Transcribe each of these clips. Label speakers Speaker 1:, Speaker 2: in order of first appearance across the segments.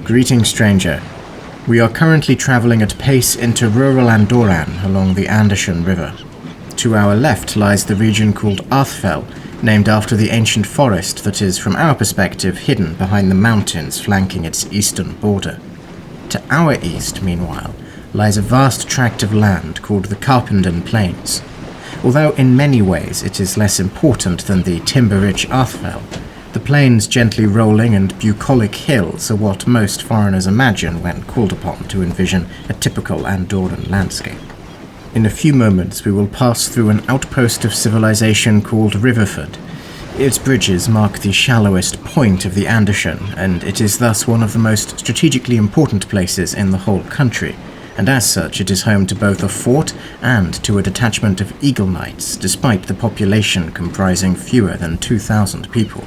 Speaker 1: Greetings, stranger. We are currently travelling at pace into rural Andoshen along the Andoshen River. To our left lies the region called Arthfell, named after the ancient forest that is, from our perspective, hidden behind the mountains flanking its eastern border. To our east, meanwhile, lies a vast tract of land called the Carpendon Plains. Although in many ways it is less important than the timber-rich Arthfell, the plains' gently rolling and bucolic hills are what most foreigners imagine when called upon to envision a typical Andorran landscape. In a few moments we will pass through an outpost of civilization called Riverford. Its bridges mark the shallowest point of the Andoshen, and it is thus one of the most strategically important places in the whole country, and as such it is home to both a fort and to a detachment of Eagle Knights, despite the population comprising fewer than 2,000 people.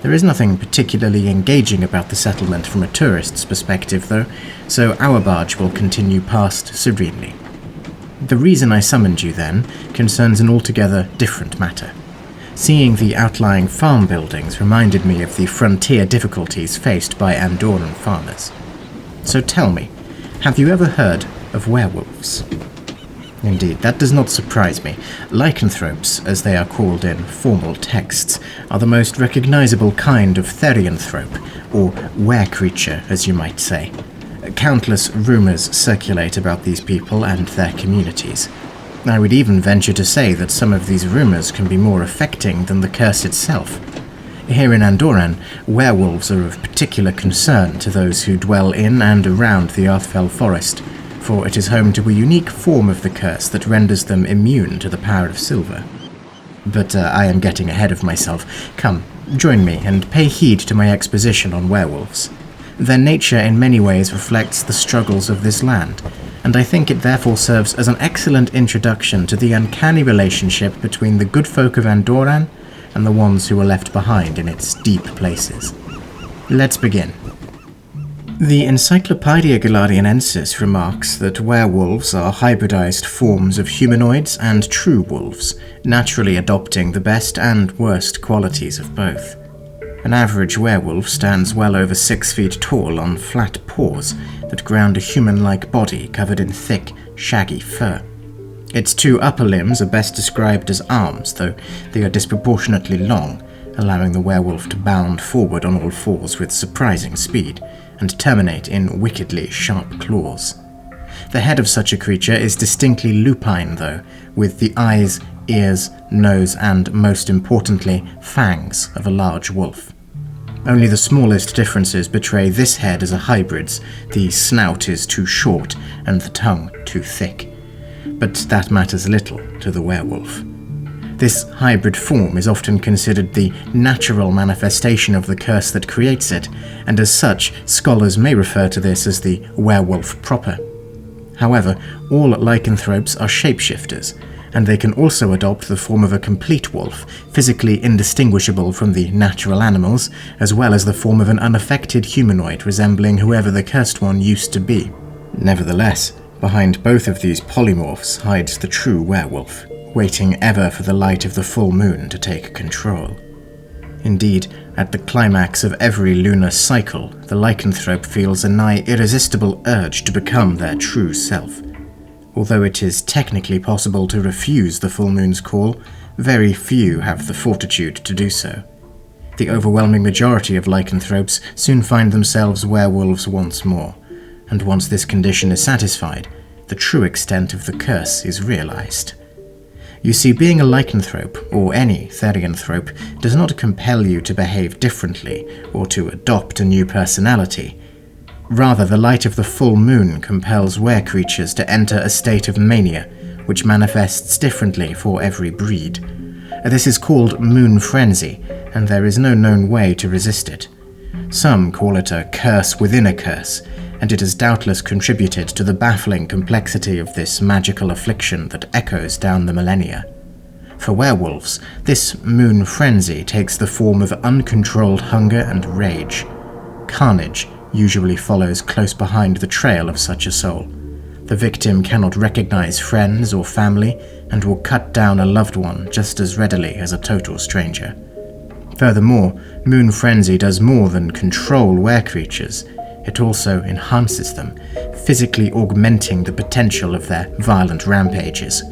Speaker 1: There is nothing particularly engaging about the settlement from a tourist's perspective, though, so our barge will continue past serenely. The reason I summoned you, then, concerns an altogether different matter. Seeing the outlying farm buildings reminded me of the frontier difficulties faced by Andorran farmers. So tell me, have you ever heard of werewolves? Indeed, that does not surprise me. Lycanthropes, as they are called in formal texts, are the most recognizable kind of therianthrope, or were-creature, as you might say. Countless rumors circulate about these people and their communities. I would even venture to say that some of these rumors can be more affecting than the curse itself. Here in Andorran, werewolves are of particular concern to those who dwell in and around the Arthfell forest, for it is home to a unique form of the curse that renders them immune to the power of silver. But I am getting ahead of myself. Come, join me and pay heed to my exposition on werewolves. Their nature in many ways reflects the struggles of this land, and I think it therefore serves as an excellent introduction to the uncanny relationship between the good folk of Andorran and the ones who were left behind in its deep places. Let's begin. The Encyclopaedia Golariensis remarks that werewolves are hybridized forms of humanoids and true wolves, naturally adopting the best and worst qualities of both. An average werewolf stands well over 6 feet tall on flat paws that ground a human-like body covered in thick, shaggy fur. Its 2 upper limbs are best described as arms, though they are disproportionately long, allowing the werewolf to bound forward on all fours with surprising speed, and terminate in wickedly sharp claws. The head of such a creature is distinctly lupine, though, with the eyes, ears, nose, and, most importantly, fangs of a large wolf. Only the smallest differences betray this head as a hybrid's. The snout is too short, and the tongue too thick. But that matters little to the werewolf. This hybrid form is often considered the natural manifestation of the curse that creates it, and as such, scholars may refer to this as the werewolf proper. However, all lycanthropes are shapeshifters, and they can also adopt the form of a complete wolf, physically indistinguishable from the natural animals, as well as the form of an unaffected humanoid resembling whoever the cursed one used to be. Nevertheless, behind both of these polymorphs hides the true werewolf, waiting ever for the light of the full moon to take control. Indeed, at the climax of every lunar cycle, the lycanthrope feels a nigh irresistible urge to become their true self. Although it is technically possible to refuse the full moon's call, very few have the fortitude to do so. The overwhelming majority of lycanthropes soon find themselves werewolves once more, and once this condition is satisfied, the true extent of the curse is realized. You see, being a lycanthrope, or any therianthrope, does not compel you to behave differently or to adopt a new personality. Rather, the light of the full moon compels were-creatures to enter a state of mania, which manifests differently for every breed. This is called moon frenzy, and there is no known way to resist it. Some call it a curse within a curse, and it has doubtless contributed to the baffling complexity of this magical affliction that echoes down the millennia. For werewolves, this moon frenzy takes the form of uncontrolled hunger and rage. Carnage usually follows close behind the trail of such a soul. The victim cannot recognize friends or family and will cut down a loved one just as readily as a total stranger. Furthermore, moon frenzy does more than control were-creatures. it also enhances them, physically augmenting the potential of their violent rampages.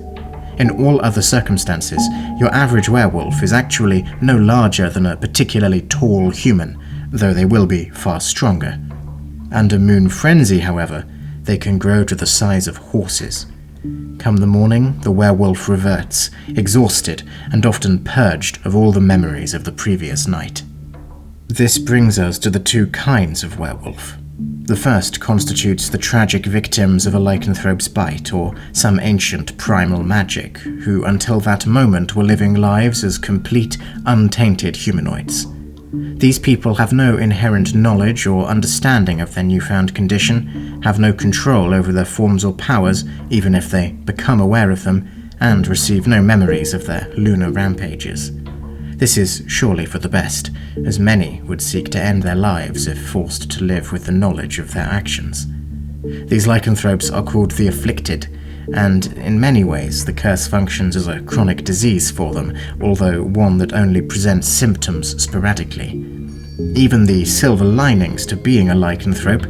Speaker 1: In all other circumstances, your average werewolf is actually no larger than a particularly tall human, though they will be far stronger. Under Moon Frenzy, however, they can grow to the size of horses. Come the morning, the werewolf reverts, exhausted and often purged of all the memories of the previous night. This brings us to the two kinds of werewolf. The first constitutes the tragic victims of a lycanthrope's bite or some ancient primal magic, who until that moment were living lives as complete, untainted humanoids. These people have no inherent knowledge or understanding of their newfound condition, have no control over their forms or powers, even if they become aware of them, and receive no memories of their lunar rampages. This is surely for the best, as many would seek to end their lives if forced to live with the knowledge of their actions. These lycanthropes are called the afflicted, and in many ways the curse functions as a chronic disease for them, although one that only presents symptoms sporadically. Even the silver linings to being a lycanthrope,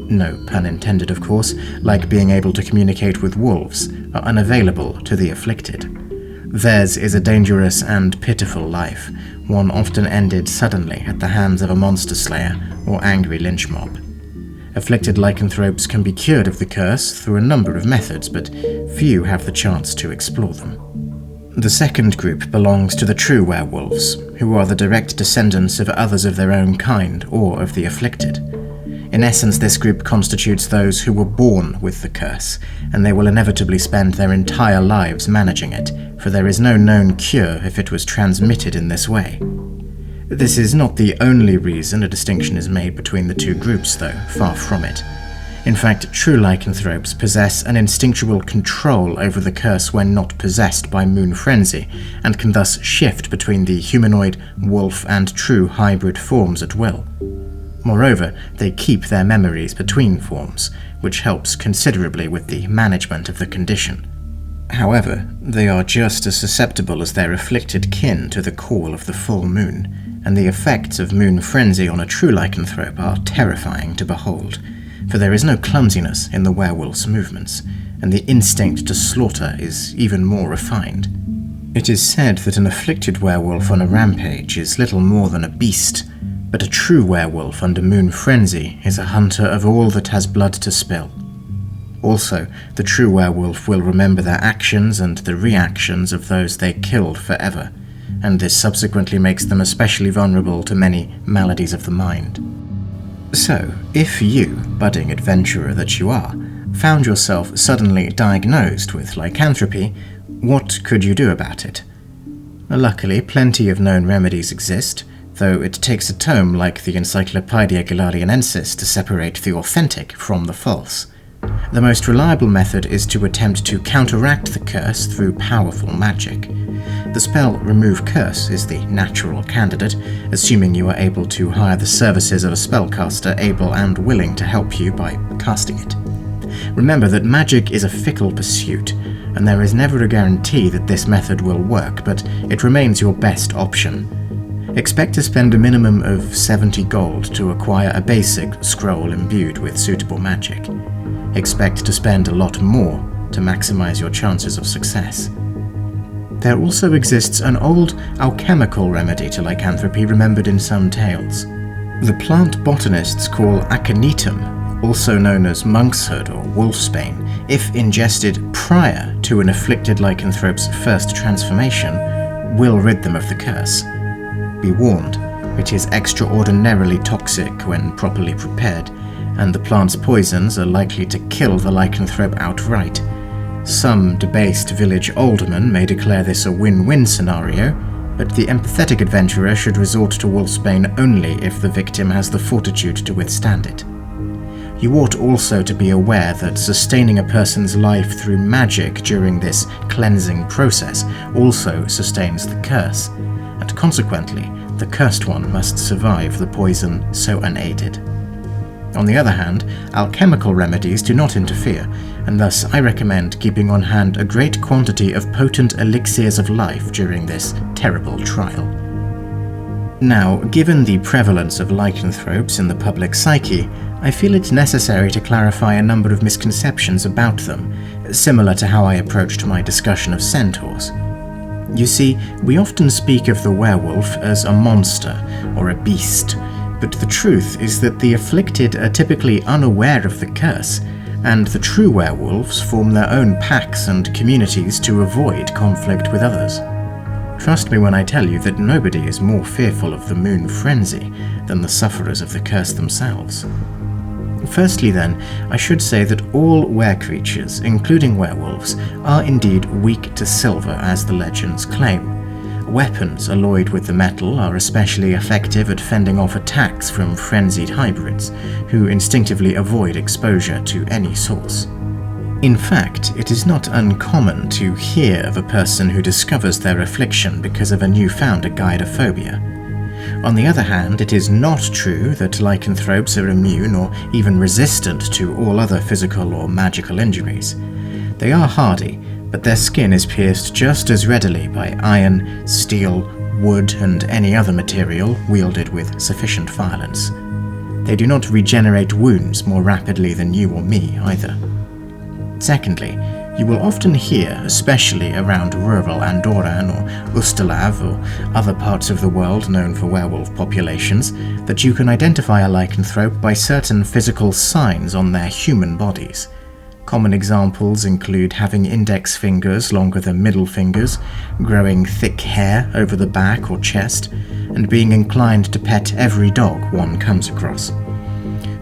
Speaker 1: no pun intended of course, like being able to communicate with wolves, are unavailable to the afflicted. Theirs is a dangerous and pitiful life, one often ended suddenly at the hands of a monster slayer or angry lynch mob. Afflicted lycanthropes can be cured of the curse through a number of methods, but few have the chance to explore them. The second group belongs to the true werewolves, who are the direct descendants of others of their own kind or of the afflicted. In essence, this group constitutes those who were born with the curse, and they will inevitably spend their entire lives managing it, for there is no known cure if it was transmitted in this way. This is not the only reason a distinction is made between the two groups, though, far from it. In fact, true lycanthropes possess an instinctual control over the curse when not possessed by Moon Frenzy, and can thus shift between the humanoid, wolf, and true hybrid forms at will. Moreover, they keep their memories between forms, which helps considerably with the management of the condition. However, they are just as susceptible as their afflicted kin to the call of the full moon, and the effects of Moon Frenzy on a true lycanthrope are terrifying to behold, for there is no clumsiness in the werewolf's movements, and the instinct to slaughter is even more refined. It is said that an afflicted werewolf on a rampage is little more than a beast, but a true werewolf under Moon Frenzy is a hunter of all that has blood to spill. Also, the true werewolf will remember their actions and the reactions of those they killed forever, and this subsequently makes them especially vulnerable to many maladies of the mind. So, if you, budding adventurer that you are, found yourself suddenly diagnosed with lycanthropy, what could you do about it? Luckily, plenty of known remedies exist, though it takes a tome like the Encyclopaedia Golariensis to separate the authentic from the false. The most reliable method is to attempt to counteract the curse through powerful magic. The spell Remove Curse is the natural candidate, assuming you are able to hire the services of a spellcaster able and willing to help you by casting it. Remember that magic is a fickle pursuit, and there is never a guarantee that this method will work, but it remains your best option. Expect to spend a minimum of 70 gold to acquire a basic scroll imbued with suitable magic. Expect to spend a lot more to maximize your chances of success. There also exists an old alchemical remedy to lycanthropy remembered in some tales. The plant botanists call aconitum, also known as monkshood or wolfsbane, if ingested prior to an afflicted lycanthrope's first transformation, will rid them of the curse. Be warned, it is extraordinarily toxic when properly prepared, and the plant's poisons are likely to kill the lycanthrope outright. Some debased village aldermen may declare this a win-win scenario, but the empathetic adventurer should resort to wolfsbane only if the victim has the fortitude to withstand it. You ought also to be aware that sustaining a person's life through magic during this cleansing process also sustains the curse, and consequently, the cursed one must survive the poison so unaided. On the other hand, alchemical remedies do not interfere, and thus I recommend keeping on hand a great quantity of potent elixirs of life during this terrible trial. Now, given the prevalence of lycanthropes in the public psyche, I feel it's necessary to clarify a number of misconceptions about them, similar to how I approached my discussion of centaurs. You see, we often speak of the werewolf as a monster or a beast, but the truth is that the afflicted are typically unaware of the curse, and the true werewolves form their own packs and communities to avoid conflict with others. Trust me when I tell you that nobody is more fearful of the moon frenzy than the sufferers of the curse themselves. Firstly then, I should say that all were-creatures, including werewolves, are indeed weak to silver as the legends claim. Weapons alloyed with the metal are especially effective at fending off attacks from frenzied hybrids, who instinctively avoid exposure to any source. In fact, it is not uncommon to hear of a person who discovers their affliction because of a newfound agoraphobia. On the other hand, it is not true that lycanthropes are immune or even resistant to all other physical or magical injuries. They are hardy, but their skin is pierced just as readily by iron, steel, wood, and any other material wielded with sufficient violence. They do not regenerate wounds more rapidly than you or me either. Secondly, you will often hear, especially around rural Andoshen or Ustalav or other parts of the world known for werewolf populations, that you can identify a lycanthrope by certain physical signs on their human bodies. Common examples include having index fingers longer than middle fingers, growing thick hair over the back or chest, and being inclined to pet every dog one comes across.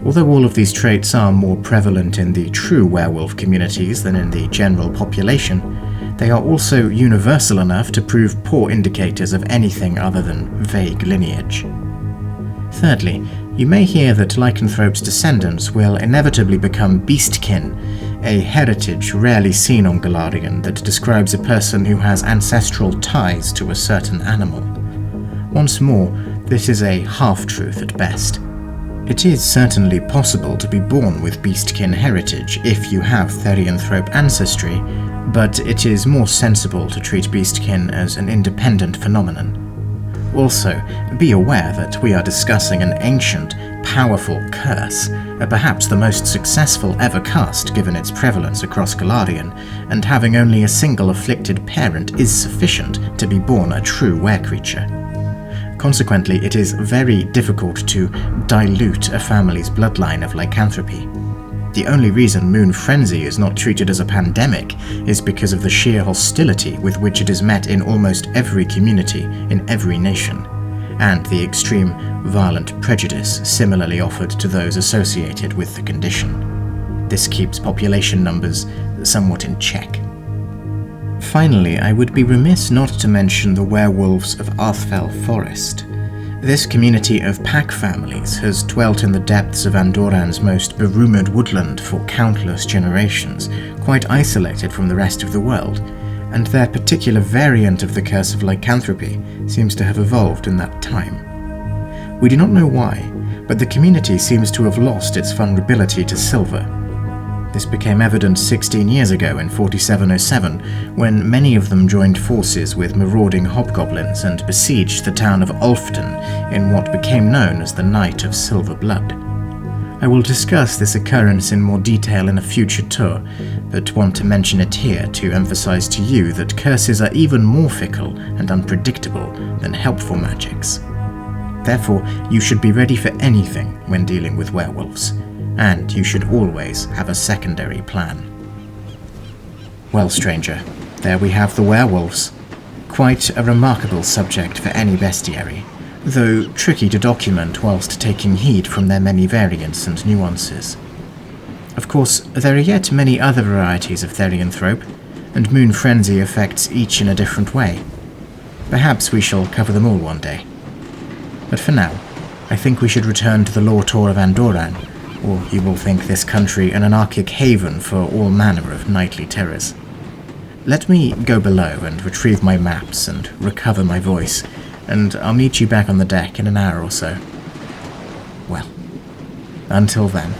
Speaker 1: Although all of these traits are more prevalent in the true werewolf communities than in the general population, they are also universal enough to prove poor indicators of anything other than vague lineage. Thirdly, you may hear that lycanthrope's descendants will inevitably become beastkin, a heritage rarely seen on Golarion that describes a person who has ancestral ties to a certain animal. Once more, this is a half-truth at best. It is certainly possible to be born with beastkin heritage if you have therianthrope ancestry, but it is more sensible to treat beastkin as an independent phenomenon. Also, be aware that we are discussing an ancient, powerful curse, perhaps the most successful ever cast given its prevalence across Golarion, and having only a single afflicted parent is sufficient to be born a true were-creature. Consequently, it is very difficult to dilute a family's bloodline of lycanthropy. The only reason moon frenzy is not treated as a pandemic is because of the sheer hostility with which it is met in almost every community in every nation, and the extreme violent prejudice similarly offered to those associated with the condition. This keeps population numbers somewhat in check. Finally, I would be remiss not to mention the werewolves of Arthfell Forest. This community of pack families has dwelt in the depths of Andorran's most berumored woodland for countless generations, quite isolated from the rest of the world, and their particular variant of the curse of lycanthropy seems to have evolved in that time. We do not know why, but the community seems to have lost its vulnerability to silver. This became evident 16 years ago in 4707, when many of them joined forces with marauding hobgoblins and besieged the town of Ulfton in what became known as the Night of Silver Blood. I will discuss this occurrence in more detail in a future tour, but want to mention it here to emphasize to you that curses are even more fickle and unpredictable than helpful magics. Therefore, you should be ready for anything when dealing with werewolves, and you should always have a secondary plan. Well, stranger, there we have the werewolves. Quite a remarkable subject for any bestiary, though tricky to document whilst taking heed from their many variants and nuances. Of course, there are yet many other varieties of therianthrope, and moon frenzy affects each in a different way. Perhaps we shall cover them all one day. But for now, I think we should return to the lore tour of Andorran, or you will think this country an anarchic haven for all manner of nightly terrors. Let me go below and retrieve my maps and recover my voice, and I'll meet you back on the deck in an hour or so. Well, until then.